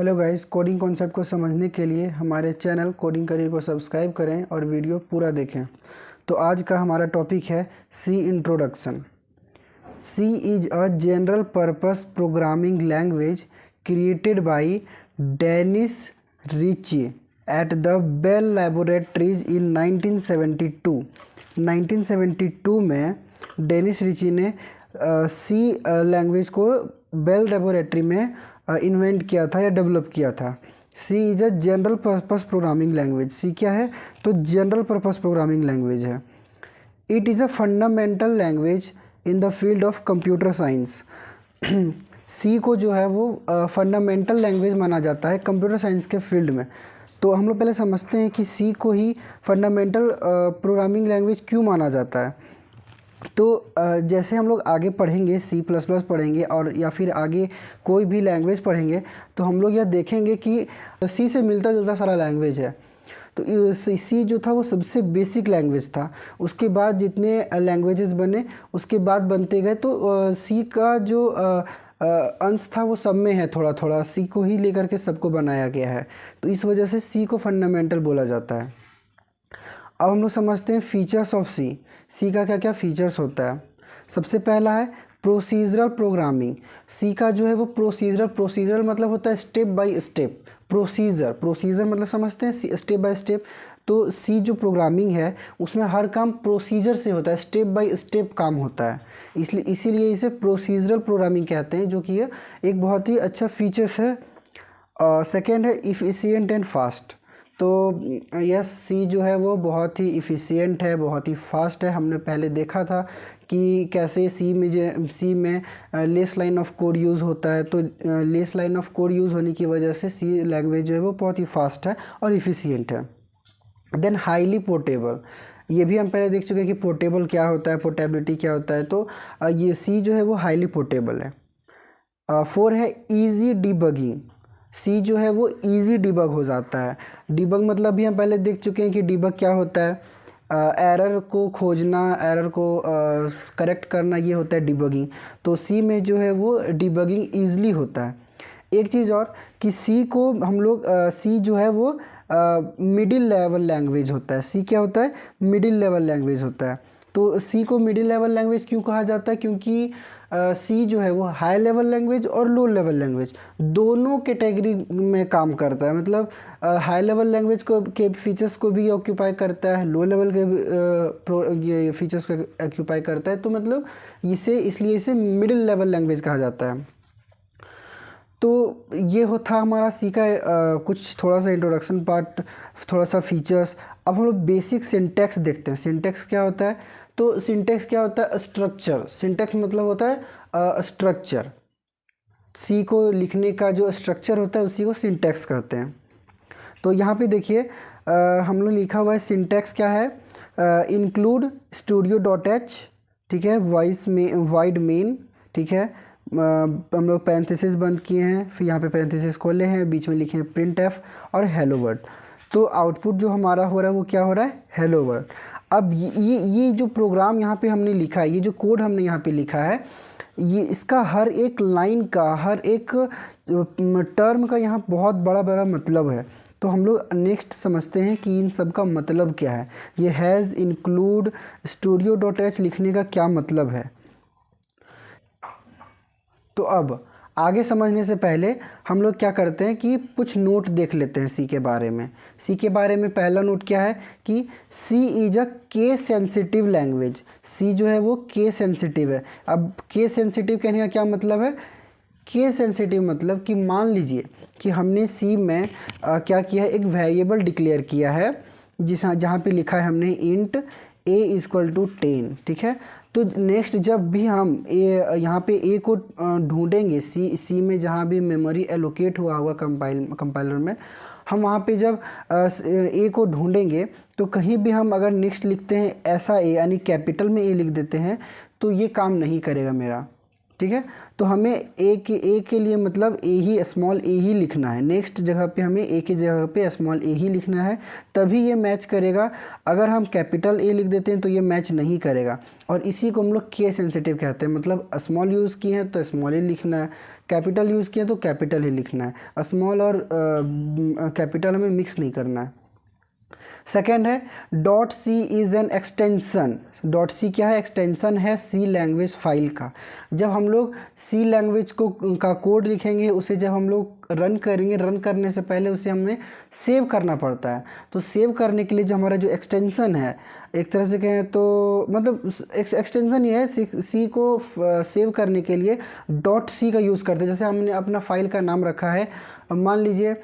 Hello guys, coding concept को समझने के लिए हमारे चैनल कोडिंग करियर को सब्सक्राइब करें और वीडियो पूरा देखें। तो आज का हमारा टॉपिक है C introduction. C is a general purpose programming language created by Dennis Ritchie at the Bell laboratories in 1972। 1972 में डेनिस रिची ने सी लैंग्वेज को बेल लैबोरेटरी में इन्वेंट किया था या डेवलप किया था। C is a general purpose programming language. C क्या है? तो जनरल पर्पस प्रोग्रामिंग लैंग्वेज है। It is a fundamental language in the field of computer science. C को जो है वो फंडामेंटल लैंग्वेज माना जाता है कंप्यूटर साइंस के फील्ड में। तो हम लोग पहले समझते हैं कि सी को ही फंडामेंटल प्रोग्रामिंग लैंग्वेज क्यों माना जाता है। तो जैसे हम लोग आगे पढ़ेंगे सी प्लस प्लस पढ़ेंगे और या फिर आगे कोई भी लैंग्वेज पढ़ेंगे तो हम लोग यह देखेंगे कि सी से मिलता जुलता सारा लैंग्वेज है। तो सी जो था वो सबसे बेसिक लैंग्वेज था। उसके बाद जितने लैंग्वेजेस बने उसके बाद बनते गए। तो सी का जो अंश था वो सब में है, थोड़ा थोड़ा सी को ही लेकर के सबको बनाया गया है। तो इस वजह से सी को फंडामेंटल बोला जाता है। अब हम लोग समझते हैं फीचर्स ऑफ सी। सी का क्या क्या फीचर्स होता है। सबसे पहला है प्रोसीजरल प्रोग्रामिंग। सी का जो है वो प्रोसीजरल मतलब होता है स्टेप बाय स्टेप। प्रोसीजर मतलब समझते हैं स्टेप बाय स्टेप। तो सी जो प्रोग्रामिंग है उसमें हर काम प्रोसीजर से होता है, स्टेप बाय स्टेप काम होता है, इसीलिए इसे प्रोसीजरल प्रोग्रामिंग कहते हैं, जो कि एक बहुत ही अच्छा फीचर्स है। सेकेंड है इफ़िशिएंट एंड फास्ट। तो यस, सी जो है वो बहुत ही इफ़िशिएंट है, बहुत ही फास्ट है। हमने पहले देखा था कि कैसे सी में less line of code use होता है। तो less line of code use होने की वजह से सी लैंग्वेज जो है वो बहुत ही फास्ट है और इफ़िशिएंट है। Then highly portable. ये भी हम पहले देख चुके हैं कि पोर्टेबल क्या होता है, पोर्टेबिलिटी क्या होता है। तो ये सी जो है वो हाईली पोर्टेबल है। 4 है ईजी डिबगिंग। सी जो है वो इजी डिबग हो जाता है। डिबग मतलब भी हम पहले देख चुके हैं कि डिबग क्या होता है, एरर को खोजना, एरर को करेक्ट करना, ये होता है डिबगिंग। तो सी में जो है वो डिबगिंग ईजिली होता है। एक चीज़ और कि सी को हम लोग सी जो है वो मिडिल लेवल लैंग्वेज होता है। सी क्या होता है? मिडिल लेवल लैंग्वेज होता है। तो सी को मिडिल लेवल लैंग्वेज क्यों कहा जाता है? क्योंकि सी जो है वो हाई लेवल लैंग्वेज और लो लेवल लैंग्वेज दोनों कैटेगरी में काम करता है। मतलब हाई लेवल लैंग्वेज को के फीचर्स को भी ऑक्यूपाई करता है, लो लेवल के ये फीचर्स को ऑक्यूपाई करता है। तो मतलब इसलिए इसे मिडिल लेवल लैंग्वेज कहा जाता है। तो ये था हमारा सी का कुछ थोड़ा सा इंट्रोडक्शन पार्ट, थोड़ा सा फीचर्स। अब हम लोग बेसिक सिंटैक्स देखते हैं। सिंटैक्स क्या होता है? तो सिंटैक्स क्या होता है? स्ट्रक्चर। सिंटैक्स मतलब होता है स्ट्रक्चर। सी को लिखने का जो स्ट्रक्चर होता है उसी को सिंटैक्स कहते हैं। तो यहाँ पे देखिए हम लोग लिखा हुआ है सिंटैक्स क्या है, इंक्लूड studio.h, ठीक है, वॉइस में वाइड मेन, ठीक है। हम लोग पैरेंथेसिस बंद किए हैं, फिर यहाँ पे पैरेंथेसिस खोले हैं, बीच में लिखे हैं प्रिंट एफ और हेलो वर्ड। तो आउटपुट जो हमारा हो रहा है वो क्या हो रहा है? Hello word. अब ये जो प्रोग्राम यहाँ पे हमने लिखा है, ये जो कोड हमने यहाँ पे लिखा है, ये इसका हर एक लाइन का, हर एक टर्म का यहाँ बहुत बड़ा बड़ा मतलब है। तो हम लोग नेक्स्ट समझते हैं कि इन सब का मतलब क्या है। ये हैज़, इंक्लूड, studio.h लिखने का क्या मतलब है। तो अब आगे समझने से पहले हम लोग क्या करते हैं कि कुछ नोट देख लेते हैं सी के बारे में। सी के बारे में पहला नोट क्या है कि C is a case sensitive language. C जो है वो केस सेंसिटिव है। अब केस सेंसिटिव कहने का क्या मतलब है? केस सेंसिटिव मतलब कि मान लीजिए कि हमने सी में क्या किया है, एक वेरिएबल डिक्लेयर किया है जहाँ पे लिखा है हमने इंट a = 10, ठीक है। तो नेक्स्ट जब भी हम यहाँ पे ए को ढूंढेंगे, सी में जहाँ भी मेमोरी एलोकेट हुआ होगा कंपाइलर में, हम वहाँ पे जब ए को ढूंढेंगे तो कहीं भी हम अगर नेक्स्ट लिखते हैं ऐसा ए, यानी कैपिटल में ए लिख देते हैं, तो ये काम नहीं करेगा मेरा। ठीक है। तो हमें ए के लिए मतलब ए ही, स्मॉल ए ही लिखना है, नेक्स्ट जगह पे हमें ए की जगह पे स्मॉल ए ही लिखना है, तभी ये मैच करेगा। अगर हम कैपिटल ए लिख देते हैं तो ये मैच नहीं करेगा, और इसी को हम लोग केस सेंसिटिव कहते हैं। मतलब स्मॉल यूज़ किए हैं तो स्मॉल ही लिखना है, कैपिटल यूज़ किए तो कैपिटल ही लिखना है, स्मॉल और कैपिटल हमें मिक्स नहीं करना है। सेकेंड है dot C is an extension. Dot C क्या है? एक्सटेंसन है सी लैंग्वेज फाइल का। जब हम लोग सी लैंग्वेज का कोड लिखेंगे, उसे जब हम लोग रन करेंगे, रन करने से पहले उसे हमें सेव करना पड़ता है। तो सेव करने के लिए जो हमारा जो एक्सटेंसन है, एक तरह से कहें तो मतलब एक्सटेंसन ये है, सी को सेव करने के लिए डॉट सी का यूज़ करते हैं। जैसे हमने अपना फाइल का नाम रखा है, मान लीजिए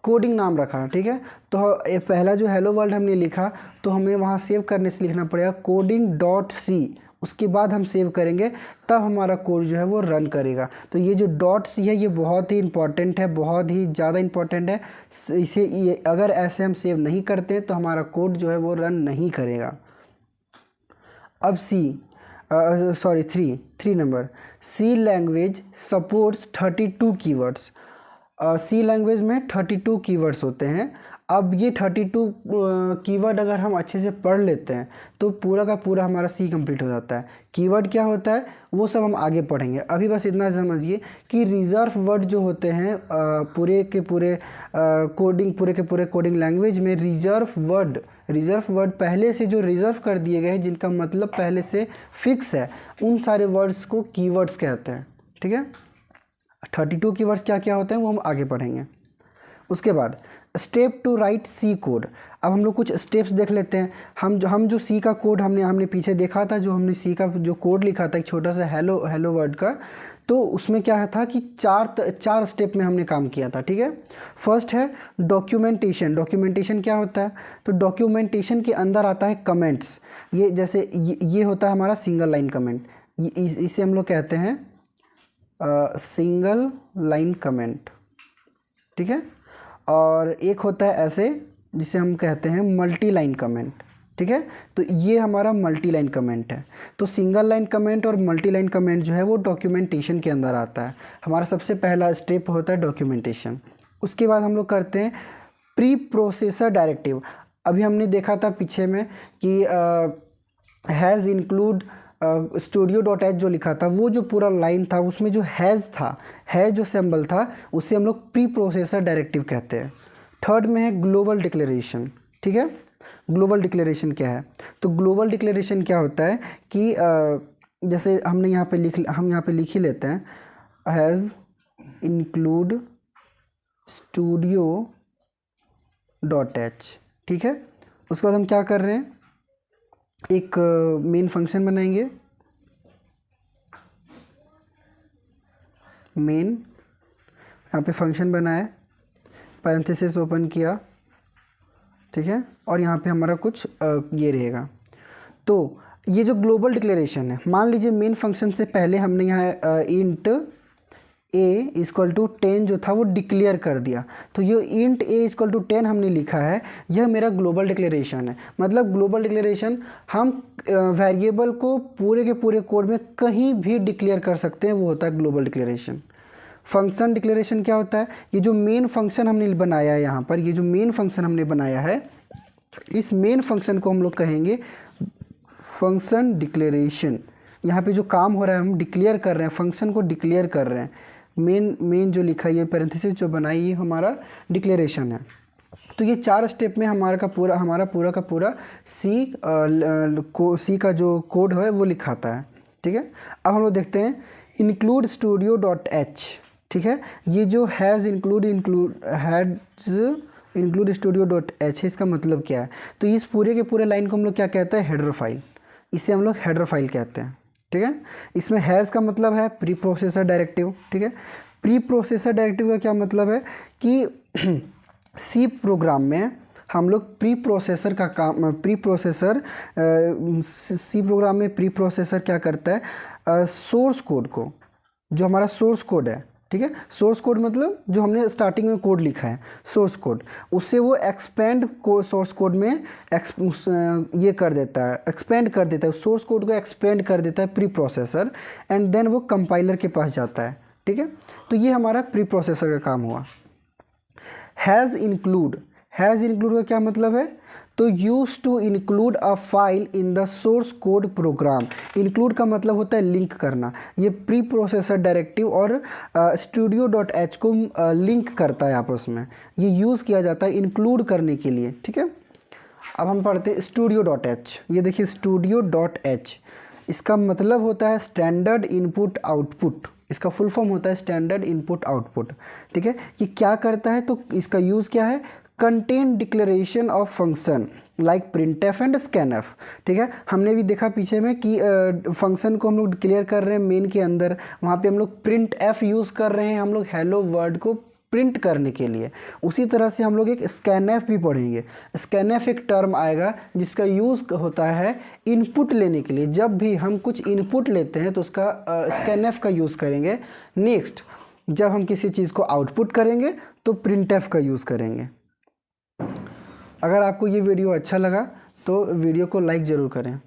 कोडिंग नाम रखा, ठीक है। तो पहला जो हेलो वर्ल्ड हमने लिखा, तो हमें वहाँ सेव करने से लिखना पड़ेगा कोडिंग डॉट सी, उसके बाद हम सेव करेंगे, तब हमारा कोड जो है वो रन करेगा। तो ये जो डॉट सी है ये बहुत ही इंपॉर्टेंट है, बहुत ही ज़्यादा इंपॉर्टेंट है। इसे अगर ऐसे हम सेव नहीं करते तो हमारा कोड जो है वो रन नहीं करेगा। अब थ्री नंबर, सी लैंग्वेज सपोर्ट्स 32 कीवर्ड्स। सी लैंग्वेज में 32 कीवर्ड्स होते हैं। अब ये 32 कीवर्ड अगर हम अच्छे से पढ़ लेते हैं तो पूरा का पूरा हमारा सी कंप्लीट हो जाता है। कीवर्ड क्या होता है वो सब हम आगे पढ़ेंगे, अभी बस इतना समझिए कि रिजर्व वर्ड जो होते हैं पूरे के पूरे कोडिंग लैंग्वेज में रिजर्व वर्ड पहले से जो रिजर्व कर दिए गए हैं, जिनका मतलब पहले से फिक्स है, उन सारे वर्ड्स को कीवर्ड्स कहते हैं, ठीक है। 32 कीवर्ड्स क्या क्या होते हैं वो हम आगे पढ़ेंगे। उसके बाद step two write C code. अब हम लोग कुछ स्टेप्स देख लेते हैं। हम जो सी का कोड हमने पीछे देखा था, जो हमने सी का जो कोड लिखा था एक छोटा सा हेलो वर्ड का, तो उसमें क्या था कि चार स्टेप में हमने काम किया था, ठीक है। फर्स्ट है डॉक्यूमेंटेशन। डॉक्यूमेंटेशन क्या होता है? तो डॉक्यूमेंटेशन के अंदर आता है कमेंट्स। ये जैसे ये होता है हमारा सिंगल लाइन कमेंट, इसे हम लोग कहते हैं सिंगल लाइन कमेंट, ठीक है। और एक होता है ऐसे जिसे हम कहते हैं मल्टी लाइन कमेंट, ठीक है। तो ये हमारा मल्टी लाइन कमेंट है। तो सिंगल लाइन कमेंट और मल्टी लाइन कमेंट जो है वो डॉक्यूमेंटेशन के अंदर आता है। हमारा सबसे पहला स्टेप होता है डॉक्यूमेंटेशन। उसके बाद हम लोग करते हैं प्री प्रोसेसर डायरेक्टिव। अभी हमने देखा था पीछे में कि हैज़ इंक्लूड studio.h जो लिखा था, वो जो पूरा लाइन था उसमें जो हैज़ जो सिंबल था उसे हम लोग प्री प्रोसेसर डायरेक्टिव कहते हैं। थर्ड में है ग्लोबल डिक्लेरेशन, ठीक है। ग्लोबल डिक्लेरेशन क्या है? तो ग्लोबल डिक्लेरेशन क्या होता है कि जैसे हम यहाँ पे लिख ही लेते हैं हैज़ इंक्लूड studio.h, ठीक है। उसके बाद हम क्या कर रहे हैं, एक मेन फंक्शन बनाएंगे। मेन यहाँ पे फंक्शन बनाया, पैरेंथेसिस ओपन किया, ठीक है। और यहाँ पे हमारा कुछ ये रहेगा। तो ये जो ग्लोबल डिक्लेरेशन है, मान लीजिए मेन फंक्शन से पहले हमने यहाँ इंट a इक्वल टू 10 जो था वो डिक्लेयर कर दिया। तो ये इंट a इक्वल टू 10 हमने लिखा है, यह मेरा ग्लोबल डिक्लेरेशन है। मतलब ग्लोबल डिक्लेरेशन हम वेरिएबल को पूरे के पूरे कोड में कहीं भी डिक्लेयर कर सकते हैं, वो होता है ग्लोबल डिक्लेरेशन। फंक्शन डिक्लेरेशन क्या होता है? ये जो मेन फंक्शन हमने बनाया है यहाँ पर, ये जो मेन फंक्शन हमने बनाया है, इस मेन फंक्शन को हम लोग कहेंगे फंक्शन डिक्लेरेशन। यहाँ पे जो काम हो रहा है हम डिक्लेयर कर रहे हैं, फंक्शन को डिक्लेयर कर रहे हैं। मेन जो लिखा है, ये पैरेंथेसिस जो बनाई, ये हमारा डिक्लेरेशन है। तो ये 4 स्टेप में हमारा पूरा का पूरा सी का जो कोड है वो लिखाता है, ठीक है। अब हम लोग देखते हैं इंक्लूड studio.h, ठीक है। ये जो हैज़ इंक्लूड studio.h है, इसका मतलब क्या है? तो इस पूरे के पूरे लाइन को हम लोग क्या कहते हैं? Header file. इसे हम लोग हेडर फाइल कहते हैं, ठीक है। इसमें हैज़ का मतलब है प्री प्रोसेसर डायरेक्टिव, ठीक है। प्री प्रोसेसर डायरेक्टिव का क्या मतलब है कि सी प्रोग्राम में हम लोग सी प्रोग्राम में प्री प्रोसेसर क्या करता है, सोर्स कोड को, जो हमारा सोर्स कोड है, ठीक है। सोर्स कोड मतलब जो हमने स्टार्टिंग में कोड लिखा है सोर्स कोड, उससे वो एक्सपेंड सोर्स कोड में ये कर देता है, एक्सपेंड कर देता है, सोर्स कोड को एक्सपेंड कर देता है प्री प्रोसेसर, एंड देन वो कंपाइलर के पास जाता है। ठीक है, तो ये हमारा प्री प्रोसेसर का काम हुआ। हैज़ इंक्लूड का क्या मतलब है? तो use to include a file in the source code program. Include का मतलब होता है लिंक करना। ये प्री प्रोसेसर डायरेक्टिव और studio.h को लिंक करता है आपस में, ये यूज़ किया जाता है इंक्लूड करने के लिए। ठीक है, अब हम पढ़ते हैं studio.h। ये देखिए studio.h, इसका मतलब होता है स्टैंडर्ड इनपुट आउटपुट। इसका फुल फॉर्म होता है स्टैंडर्ड इनपुट आउटपुट। ठीक है, कि क्या करता है, तो इसका यूज़ क्या है? Contain declaration of function like printf and scanf। ठीक है, हमने भी देखा पीछे में कि फंक्शन को हम लोग डिक्लेयर कर रहे हैं मेन के अंदर, वहाँ पे हम लोग printf यूज़ कर रहे हैं हम लोग हेलो वर्ड को प्रिंट करने के लिए। उसी तरह से हम लोग एक scanf भी पढ़ेंगे। scanf एक टर्म आएगा जिसका यूज़ होता है इनपुट लेने के लिए। जब भी हम कुछ इनपुट लेते हैं तो उसका scanf का यूज़ करेंगे। नेक्स्ट, जब हम किसी चीज़ को आउटपुट करेंगे तो printf का यूज़ करेंगे। अगर आपको ये वीडियो अच्छा लगा तो वीडियो को लाइक ज़रूर करें।